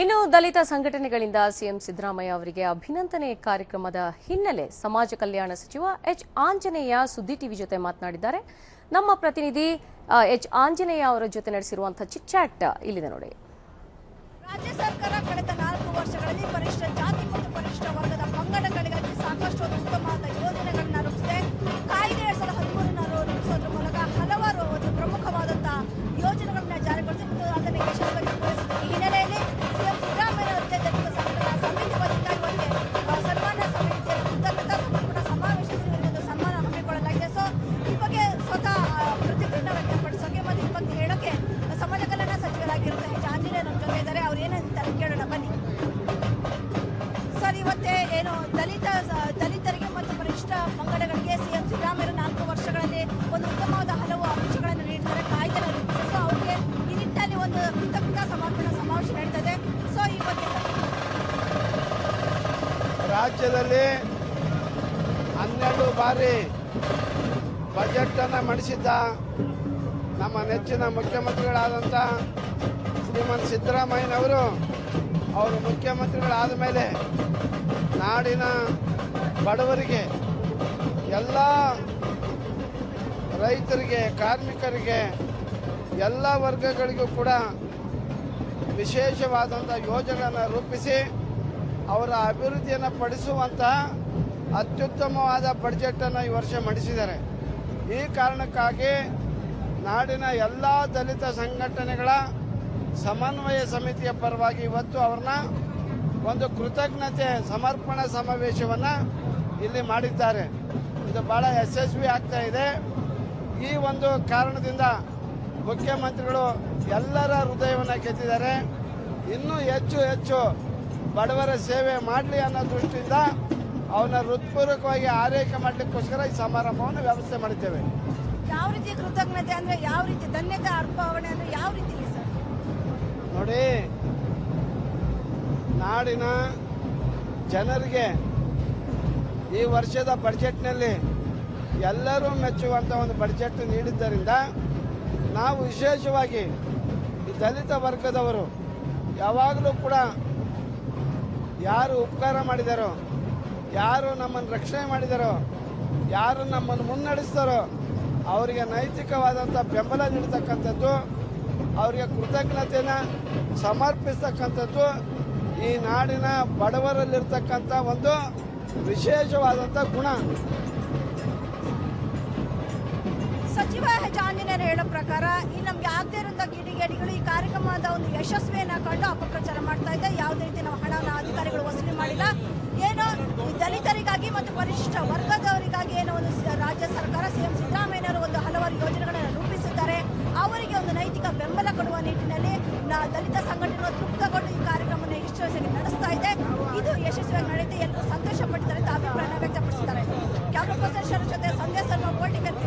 ಇನ್ನು ದಲಿತ ಸಂಘಟನೆಗಳಿಂದ ಸಿಎಂ ಸಿದ್ದರಾಮಯ್ಯ ಅವರಿಗೆ ಅಭಿನಂದನೆ ಕಾರ್ಯಕ್ರಮದ ಹಿನ್ನೆಲೆ ಸಮಾಜ ಕಲ್ಯಾಣ ಸಚಿವ ಎಚ್ ಆಂಜನೇಯ ಸುದ್ದಿ ಟಿವಿ ಜೊತೆ ಮಾತನಾಡಿದ್ದಾರೆ. ನಮ್ಮ ಪ್ರತಿನಿಧಿ ಎಚ್ ಆಂಜನೇಯ ಅವರ ಜೊತೆ ನಡೆಸಿರುವಂತಹ ಚಿಟ್ ಚಾಟ್ ಇಲ್ಲಿದೆ ನೋಡಿ. ರಾಜ್ಯ ಸರ್ಕಾರ ಕಳೆದ 4 ವರ್ಷಗಳಲ್ಲಿ ಪರಿಶಿಷ್ಟ ಜಾತಿ ಮತ್ತು ಪರಿಶಿಷ್ಟ ವರ್ಗದ ಪಂಗಡಗಳಿಗಾಗಿ ಸಾಕಷ್ಟು ಉತ್ತಮವಾದ ಯೋಜನೆಗಳನ್ನು ರೂಪಿಸಿದೆ. ಕಾಯ್ದೆ 2013 ರೂಪಿಸೋದ್ರ ಮೂಲಕ ಹಲವಾರು ಪ್ರಮುಖವಾದಂತಹ ಯೋಜನೆಗಳನ್ನ ಜಾರಿಗೊಳಿಸಿದ್ದು ಅದನ್ನು ಯಶಸ್ವಿಯಾಗಿ ಪೂರೈಸಿದೆ. ಈ ಹಿನ್ನೆಲೆಯಲ್ಲಿ ಸಿಎಂ ಸಿದ್ದರಾಮಯ್ಯ ಅವರಿಗೆ ದಲಿತ ಸಂಘಟನಾ ಸಮಿತಿ ವತಿಯಿಂದ ಸನ್ಮಾನ ಸಮಿತಿಯ ಕೃತಜ್ಞತಾ ಸಮರ್ಪಣಾ ಸಮಾವೇಶದಲ್ಲಿ ಒಂದು ಸನ್ಮಾನ ಹಮ್ಮಿಕೊಳ್ಳಲಾಗಿದೆ. ಸೊ ಈ ಬಗ್ಗೆ ಸ್ವತಃ ಪ್ರತಿಕ್ರಿಯೆ ವ್ಯಕ್ತಪಡಿಸೋಕೆ ಮತ್ತು ಈ ಬಗ್ಗೆ ಹೇಳೋಕೆ ಸಮಾಜ ಕಲ್ಯಾಣ ಸಚಿವರಾಗಿರುತ್ತೆ ಎಚ್ ಆಂಜನೇಯ ನಮ್ಮ ಜೊತೆ ಇದ್ದಾರೆ. ಅವ್ರು ಏನಂತಾರೆ ಕೇಳೋಣ ಬನ್ನಿ. ಸರ್, ಇವತ್ತೇ ಏನು ದಲಿತರಿಗೆ ಮತ್ತು ಪರಿಶಿಷ್ಟ ಪಂಗಡಗಳಿಗೆ ಸಿಎಂ ಸಿದ್ದರಾಮಯ್ಯ 4 ವರ್ಷಗಳಲ್ಲಿ ಒಂದು ಉತ್ತಮವಾದ ಹಲವು ಅಂಶಗಳನ್ನು ನೀಡಿದ್ದಾರೆ, ಕಾಯ್ದೆ ರೂಪಿಸಿ. ಸೊ ಅವರಿಗೆ ಈ ನಿಟ್ಟಿನಲ್ಲಿ ಒಂದು ಕೃತಜ್ಞತಾ ಸಮರ್ಪಣಾ ಸಮಾವೇಶ ನಡೀತದೆ. ಸೊ ಈ ಬಗ್ಗೆ ರಾಜ್ಯದಲ್ಲಿ 12 ಬಾರಿ ಬಜೆಟ್ ಅನ್ನು ಮಂಡಿಸಿದ್ದ ನಮ್ಮ ನೆಚ್ಚಿನ ಮುಖ್ಯಮಂತ್ರಿಗಳಾದಂಥ ಶ್ರೀಮಂತ ಸಿದ್ದರಾಮಯ್ಯನವರು ಅವರು ಮುಖ್ಯಮಂತ್ರಿಗಳಾದ ಮೇಲೆ ನಾಡಿನ ಬಡವರಿಗೆ, ಎಲ್ಲ ರೈತರಿಗೆ, ಕಾರ್ಮಿಕರಿಗೆ, ಎಲ್ಲ ವರ್ಗಗಳಿಗೂ ಕೂಡ ವಿಶೇಷವಾದಂಥ ಯೋಜನೆಗಳನ್ನು ರೂಪಿಸಿ ಅವರ ಅಭಿವೃದ್ಧಿಯನ್ನು ಪಡಿಸುವಂತಹ ಅತ್ಯುತ್ತಮವಾದ ಬಡ್ಜೆಟನ್ನು ಈ ವರ್ಷ ಮಂಡಿಸಿದ್ದಾರೆ. ಈ ಕಾರಣಕ್ಕಾಗಿ ನಾಡಿನ ಎಲ್ಲ ದಲಿತ ಸಂಘಟನೆಗಳ ಸಮನ್ವಯ ಸಮಿತಿಯ ಪರವಾಗಿ ಇವತ್ತು ಅವ್ರನ್ನ ಒಂದು ಕೃತಜ್ಞತೆ ಸಮರ್ಪಣಾ ಸಮಾವೇಶವನ್ನು ಇಲ್ಲಿ ಮಾಡಿದ್ದಾರೆ. ಇದು ಬಹಳ ಯಶಸ್ವಿ ಆಗ್ತಾ ಇದೆ. ಈ ಒಂದು ಕಾರಣದಿಂದ ಮುಖ್ಯಮಂತ್ರಿಗಳು ಎಲ್ಲರ ಹೃದಯವನ್ನು ಗೆದ್ದಿದ್ದಾರೆ. ಇನ್ನೂ ಹೆಚ್ಚು ಬಡವರ ಸೇವೆ ಮಾಡಲಿ ಅನ್ನೋ ದೃಷ್ಟಿಯಿಂದ ಅವನ್ನ ಹೃತ್ಪೂರ್ವಕವಾಗಿ ಆರೈಕೆ ಮಾಡಲಿಕ್ಕೋಸ್ಕರ ಈ ಸಮಾರಂಭವನ್ನು ವ್ಯವಸ್ಥೆ ಮಾಡಿದ್ದೇವೆ. ಯಾವ ರೀತಿ ಕೃತಜ್ಞತೆ ಅಂದ್ರೆ ಯಾವ ರೀತಿ ಧನ್ಯತೆ ಅರ್ಪಣೆ ಅಂದ್ರೆ ಯಾವ ರೀತಿ ಸರ್? ನೋಡಿ, ನಾಡಿನ ಜನರಿಗೆ ಈ ವರ್ಷದ ಬಡ್ಜೆಟ್ನಲ್ಲಿ ಎಲ್ಲರೂ ಮೆಚ್ಚುವಂಥ ಒಂದು ಬಡ್ಜೆಟ್ ನೀಡಿದ್ದರಿಂದ ನಾವು ವಿಶೇಷವಾಗಿ ಈ ದಲಿತ ವರ್ಗದವರು ಯಾವಾಗಲೂ ಕೂಡ ಯಾರು ಉಪಕಾರ ಮಾಡಿದಾರೋ, ಯಾರು ನಮ್ಮನ್ನು ರಕ್ಷಣೆ ಮಾಡಿದಾರೋ, ಯಾರು ನಮ್ಮನ್ನು ಮುನ್ನಡೆಸ್ತಾರೋ ಅವರಿಗೆ ನೈತಿಕವಾದಂಥ ಬೆಂಬಲ ನೀಡತಕ್ಕಂಥದ್ದು, ಅವರಿಗೆ ಕೃತಜ್ಞತೆಯನ್ನು ಸಮರ್ಪಿಸ್ತಕ್ಕಂಥದ್ದು ಈ ನಾಡಿನ ಬಡವರಲ್ಲಿರ್ತಕ್ಕಂಥ ಒಂದು ವಿಶೇಷವಾದಂಥ ಗುಣ. ಸಚಿವ ಎಚ್ ಆಂಜನೇಯರು ಹೇಳೋ ಪ್ರಕಾರ ಈ ನಮ್ಗೆ ಆಗದೇ ಇರುವಂತಹ ಕಿಡಿಗೇಡಿಗಳು ಈ ಕಾರ್ಯಕ್ರಮದ ಒಂದು ಯಶಸ್ವಿಯನ್ನು ಕಂಡು ಅಪಪ್ರಚಾರ ಮಾಡ್ತಾ ಇದೆ. ಯಾವುದೇ ರೀತಿ ನಾವು ಹಣವನ್ನು ಅಧಿಕಾರಿಗಳು ವಸೂಲಿ ಮಾಡಿಲ್ಲ. ಏನೋ ದಲಿತರಿಗಾಗಿ ಮತ್ತು ಪರಿಶಿಷ್ಟ ವರ್ಗದವರಿಗಾಗಿ ಏನೋ ಒಂದು ರಾಜ್ಯ ಸರ್ಕಾರ ಸಿಎಂ ಸಿದ್ದರಾಮಯ್ಯನವರು ಒಂದು ಹಲವಾರು ಯೋಜನೆಗಳನ್ನು ರೂಪಿಸಿದ್ದಾರೆ. ಅವರಿಗೆ ಒಂದು ನೈತಿಕ ಬೆಂಬಲ ಕೊಡುವ ನಿಟ್ಟಿನಲ್ಲಿ ದಲಿತ ಸಂಘಟನೆಗಳು ತೃಪ್ತಗೊಂಡು ಈ ಕಾರ್ಯಕ್ರಮವನ್ನು ಯಶಸ್ವಿಯಾಗಿ ನಡೆಸ್ತಾ ಇದೆ. ಇದು ಯಶಸ್ವಿಯಾಗಿ ನಡೆಯುತ್ತೆ, ಎಲ್ಲರೂ ಸಂತೋಷ ಪಟ್ಟಿದ್ದಾರೆ ಅಂತ ಅಭಿಪ್ರಾಯ ವ್ಯಕ್ತಪಡಿಸಿದ್ದಾರೆ. ಕ್ಯಾಮರಾ ಪರ್ಸನ್ ಜೊತೆ ಸಂದೇಶ ಪೊಲಿಟಿಕಲ್